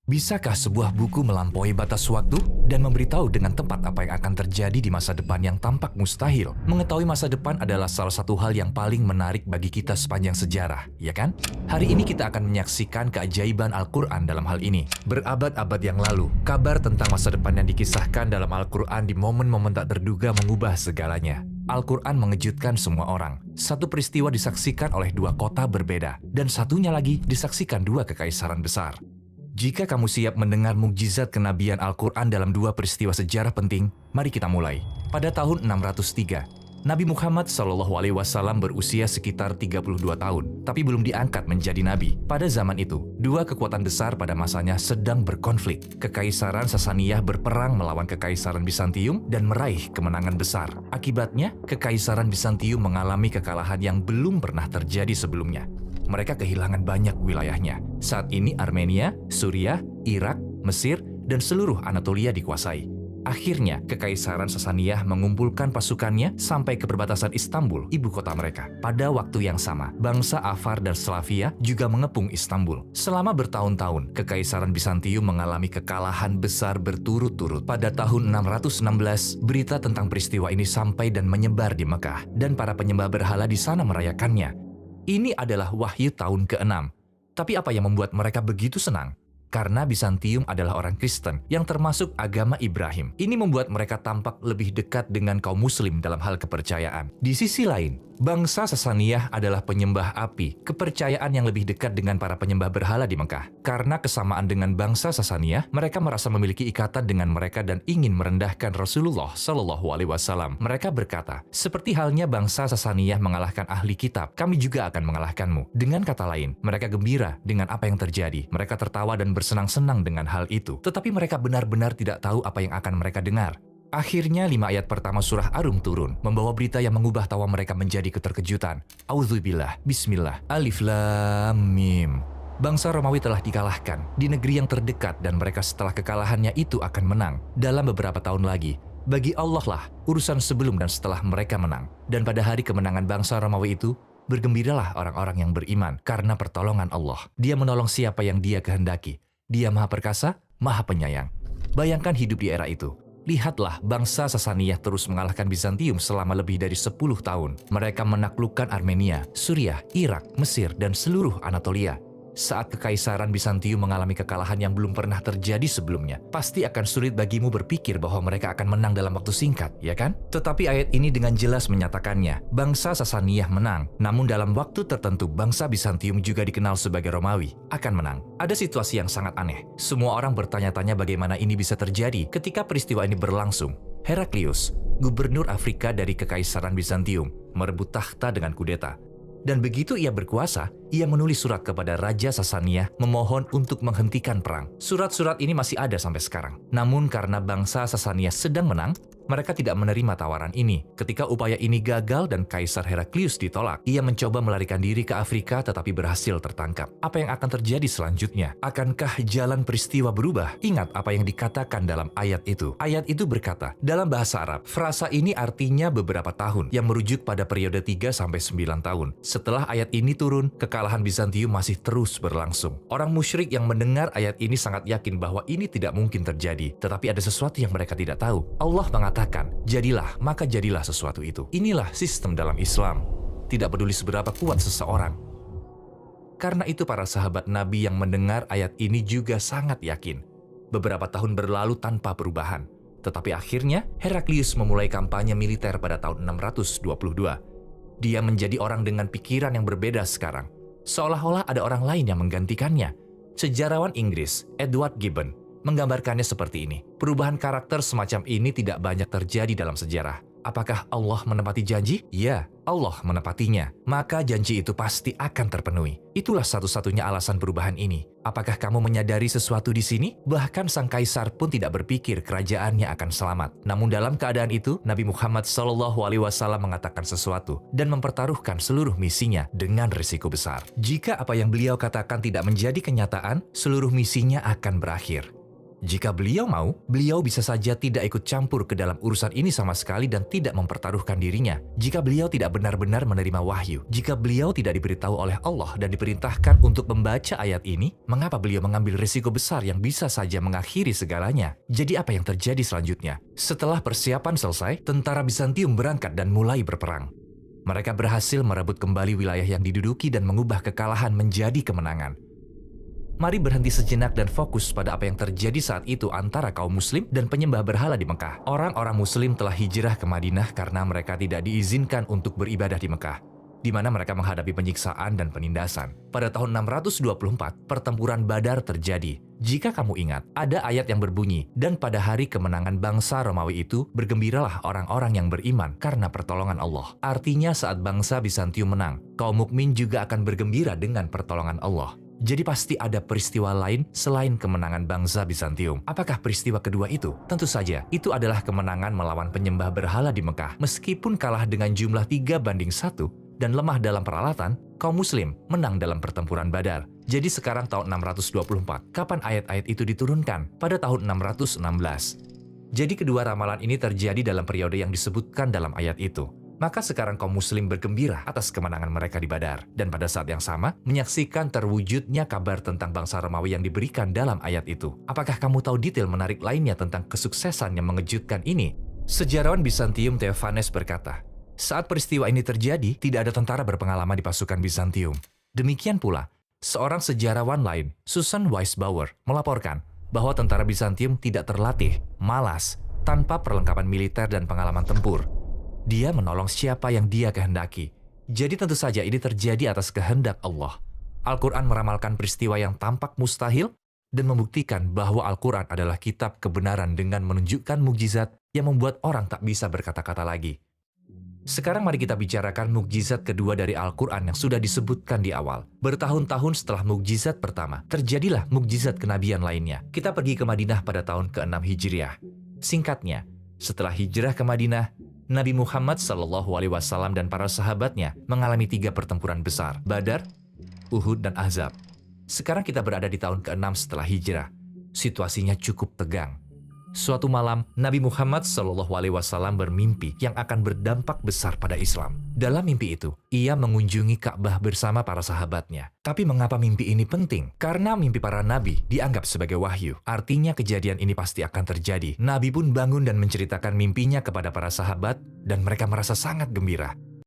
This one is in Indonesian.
Bisakah sebuah buku melampaui batas waktu dan memberitahu dengan tepat apa yang akan terjadi di masa depan yang tampak mustahil? Mengetahui masa depan adalah salah satu hal yang paling menarik bagi kita sepanjang sejarah, ya kan? Hari ini kita akan menyaksikan keajaiban Al-Quran dalam hal ini. Berabad-abad yang lalu, kabar tentang masa depan yang dikisahkan dalam Al-Quran di momen-momen tak terduga mengubah segalanya. Al-Quran mengejutkan semua orang. Satu peristiwa disaksikan oleh dua kota berbeda, dan satunya lagi disaksikan dua kekaisaran besar. Jika kamu siap mendengar mukjizat kenabian Al-Quran dalam dua peristiwa sejarah penting, mari kita mulai. Pada tahun 603, Nabi Muhammad SAW berusia sekitar 32 tahun, tapi belum diangkat menjadi nabi. Pada zaman itu, dua kekuatan besar pada masanya sedang berkonflik. Kekaisaran Sasaniyah berperang melawan Kekaisaran Bizantium dan meraih kemenangan besar. Akibatnya, Kekaisaran Bizantium mengalami kekalahan yang belum pernah terjadi sebelumnya. Mereka kehilangan banyak wilayahnya. Saat ini Armenia, Suriah, Irak, Mesir, dan seluruh Anatolia dikuasai. Akhirnya, Kekaisaran Sasaniyah mengumpulkan pasukannya sampai ke perbatasan Istanbul, ibu kota mereka. Pada waktu yang sama, bangsa Afar dan Slavia juga mengepung Istanbul. Selama bertahun-tahun, Kekaisaran Bizantium mengalami kekalahan besar berturut-turut. Pada tahun 616, berita tentang peristiwa ini sampai dan menyebar di Mekah, dan para penyembah berhala di sana merayakannya. Ini adalah wahyu tahun ke-6. Tapi apa yang membuat mereka begitu senang? Karena Bizantium adalah orang Kristen yang termasuk agama Ibrahim. Ini membuat mereka tampak lebih dekat dengan kaum muslim dalam hal kepercayaan. Di sisi lain, bangsa Sasaniyah adalah penyembah api, kepercayaan yang lebih dekat dengan para penyembah berhala di Mekah. Karena kesamaan dengan bangsa Sasaniyah, mereka merasa memiliki ikatan dengan mereka dan ingin merendahkan Rasulullah SAW. Mereka berkata, seperti halnya bangsa Sasaniyah mengalahkan ahli kitab, kami juga akan mengalahkanmu. Dengan kata lain, mereka gembira dengan apa yang terjadi. Mereka tertawa dan bersenang-senang dengan hal itu. Tetapi mereka benar-benar tidak tahu apa yang akan mereka dengar. Akhirnya 5 ayat pertama surah Ar-Rum turun, membawa berita yang mengubah tawa mereka menjadi keterkejutan. Auzubillah, bismillah, alif lam mim. Bangsa Romawi telah dikalahkan di negeri yang terdekat dan mereka setelah kekalahannya itu akan menang dalam beberapa tahun lagi. Bagi Allah lah urusan sebelum dan setelah mereka menang. Dan pada hari kemenangan bangsa Romawi itu, bergembiralah orang-orang yang beriman karena pertolongan Allah. Dia menolong siapa yang Dia kehendaki. Dia Maha Perkasa, Maha Penyayang. Bayangkan hidup di era itu. Lihatlah bangsa Sasaniyah terus mengalahkan Bizantium selama lebih dari 10 tahun. Mereka menaklukkan Armenia, Suriah, Irak, Mesir, dan seluruh Anatolia. Saat Kekaisaran Bizantium mengalami kekalahan yang belum pernah terjadi sebelumnya, pasti akan sulit bagimu berpikir bahwa mereka akan menang dalam waktu singkat, ya kan? Tetapi ayat ini dengan jelas menyatakannya, bangsa Sasaniyah menang, namun dalam waktu tertentu bangsa Bizantium juga dikenal sebagai Romawi, akan menang. Ada situasi yang sangat aneh. Semua orang bertanya-tanya bagaimana ini bisa terjadi ketika peristiwa ini berlangsung. Heraklius, gubernur Afrika dari Kekaisaran Bizantium, merebut takhta dengan kudeta. Dan begitu ia berkuasa, ia menulis surat kepada Raja Sasaniyah memohon untuk menghentikan perang. Surat-surat ini masih ada sampai sekarang. Namun karena bangsa Sasaniyah sedang menang, mereka tidak menerima tawaran ini. Ketika upaya ini gagal dan Kaisar Heraklius ditolak, ia mencoba melarikan diri ke Afrika tetapi berhasil tertangkap. Apa yang akan terjadi selanjutnya? Akankah jalan peristiwa berubah? Ingat apa yang dikatakan dalam ayat itu. Ayat itu berkata, dalam bahasa Arab, frasa ini artinya beberapa tahun, yang merujuk pada periode 3-9 tahun. Setelah ayat ini turun, kekalahan Bizantium masih terus berlangsung. Orang musyrik yang mendengar ayat ini sangat yakin bahwa ini tidak mungkin terjadi. Tetapi ada sesuatu yang mereka tidak tahu. Allah mengatakan, jadilah, maka jadilah sesuatu itu. Inilah sistem dalam Islam. Tidak peduli seberapa kuat seseorang. Karena itu para sahabat Nabi yang mendengar ayat ini juga sangat yakin. Beberapa tahun berlalu tanpa perubahan. Tetapi akhirnya, Heraklius memulai kampanye militer pada tahun 622. Dia menjadi orang dengan pikiran yang berbeda sekarang. Seolah-olah ada orang lain yang menggantikannya. Sejarawan Inggris, Edward Gibbon, menggambarkannya seperti ini. Perubahan karakter semacam ini tidak banyak terjadi dalam sejarah. Apakah Allah menepati janji? Ya, Allah menepatinya. Maka janji itu pasti akan terpenuhi. Itulah satu-satunya alasan perubahan ini. Apakah kamu menyadari sesuatu di sini? Bahkan sang kaisar pun tidak berpikir kerajaannya akan selamat. Namun dalam keadaan itu, Nabi Muhammad SAW mengatakan sesuatu dan mempertaruhkan seluruh misinya dengan risiko besar. Jika apa yang beliau katakan tidak menjadi kenyataan, seluruh misinya akan berakhir. Jika beliau mau, beliau bisa saja tidak ikut campur ke dalam urusan ini sama sekali dan tidak mempertaruhkan dirinya. Jika beliau tidak benar-benar menerima wahyu, jika beliau tidak diberitahu oleh Allah dan diperintahkan untuk membaca ayat ini, mengapa beliau mengambil risiko besar yang bisa saja mengakhiri segalanya? Jadi apa yang terjadi selanjutnya? Setelah persiapan selesai, tentara Bizantium berangkat dan mulai berperang. Mereka berhasil merebut kembali wilayah yang diduduki dan mengubah kekalahan menjadi kemenangan. Mari berhenti sejenak dan fokus pada apa yang terjadi saat itu antara kaum muslim dan penyembah berhala di Mekah. Orang-orang muslim telah hijrah ke Madinah karena mereka tidak diizinkan untuk beribadah di Mekah, di mana mereka menghadapi penyiksaan dan penindasan. Pada tahun 624, pertempuran Badar terjadi. Jika kamu ingat, ada ayat yang berbunyi, dan pada hari kemenangan bangsa Romawi itu, bergembiralah orang-orang yang beriman karena pertolongan Allah. Artinya saat bangsa Bizantium menang, kaum mukmin juga akan bergembira dengan pertolongan Allah. Jadi pasti ada peristiwa lain selain kemenangan bangsa Bizantium. Apakah peristiwa kedua itu? Tentu saja, itu adalah kemenangan melawan penyembah berhala di Mekah. Meskipun kalah dengan jumlah 3-1 dan lemah dalam peralatan, kaum muslim menang dalam pertempuran Badar. Jadi sekarang tahun 624, kapan ayat-ayat itu diturunkan? Pada tahun 616. Jadi kedua ramalan ini terjadi dalam periode yang disebutkan dalam ayat itu. Maka sekarang kaum muslim bergembira atas kemenangan mereka di Badar. Dan pada saat yang sama, menyaksikan terwujudnya kabar tentang bangsa Romawi yang diberikan dalam ayat itu. Apakah kamu tahu detail menarik lainnya tentang kesuksesan yang mengejutkan ini? Sejarawan Bizantium Theophanes berkata, saat peristiwa ini terjadi, tidak ada tentara berpengalaman di pasukan Bizantium. Demikian pula, seorang sejarawan lain, Susan Weisbauer, melaporkan bahwa tentara Bizantium tidak terlatih, malas, tanpa perlengkapan militer dan pengalaman tempur. Dia menolong siapa yang dia kehendaki. Jadi tentu saja ini terjadi atas kehendak Allah. Al-Quran meramalkan peristiwa yang tampak mustahil dan membuktikan bahwa Al-Quran adalah kitab kebenaran dengan menunjukkan mukjizat yang membuat orang tak bisa berkata-kata lagi. Sekarang mari kita bicarakan mukjizat kedua dari Al-Quran yang sudah disebutkan di awal. Bertahun-tahun setelah mukjizat pertama, terjadilah mukjizat kenabian lainnya. Kita pergi ke Madinah pada tahun ke-6 Hijriah. Singkatnya, setelah hijrah ke Madinah, Nabi Muhammad SAW dan para sahabatnya mengalami 3 pertempuran besar, Badar, Uhud, dan Ahzab. Sekarang kita berada di tahun ke-6 setelah hijrah. Situasinya cukup tegang. Suatu malam, Nabi Muhammad SAW bermimpi yang akan berdampak besar pada Islam. Dalam mimpi itu, ia mengunjungi Ka'bah bersama para sahabatnya. Tapi mengapa mimpi ini penting? Karena mimpi para nabi dianggap sebagai wahyu. Artinya kejadian ini pasti akan terjadi. Nabi pun bangun dan menceritakan mimpinya kepada para sahabat, dan mereka merasa sangat gembira.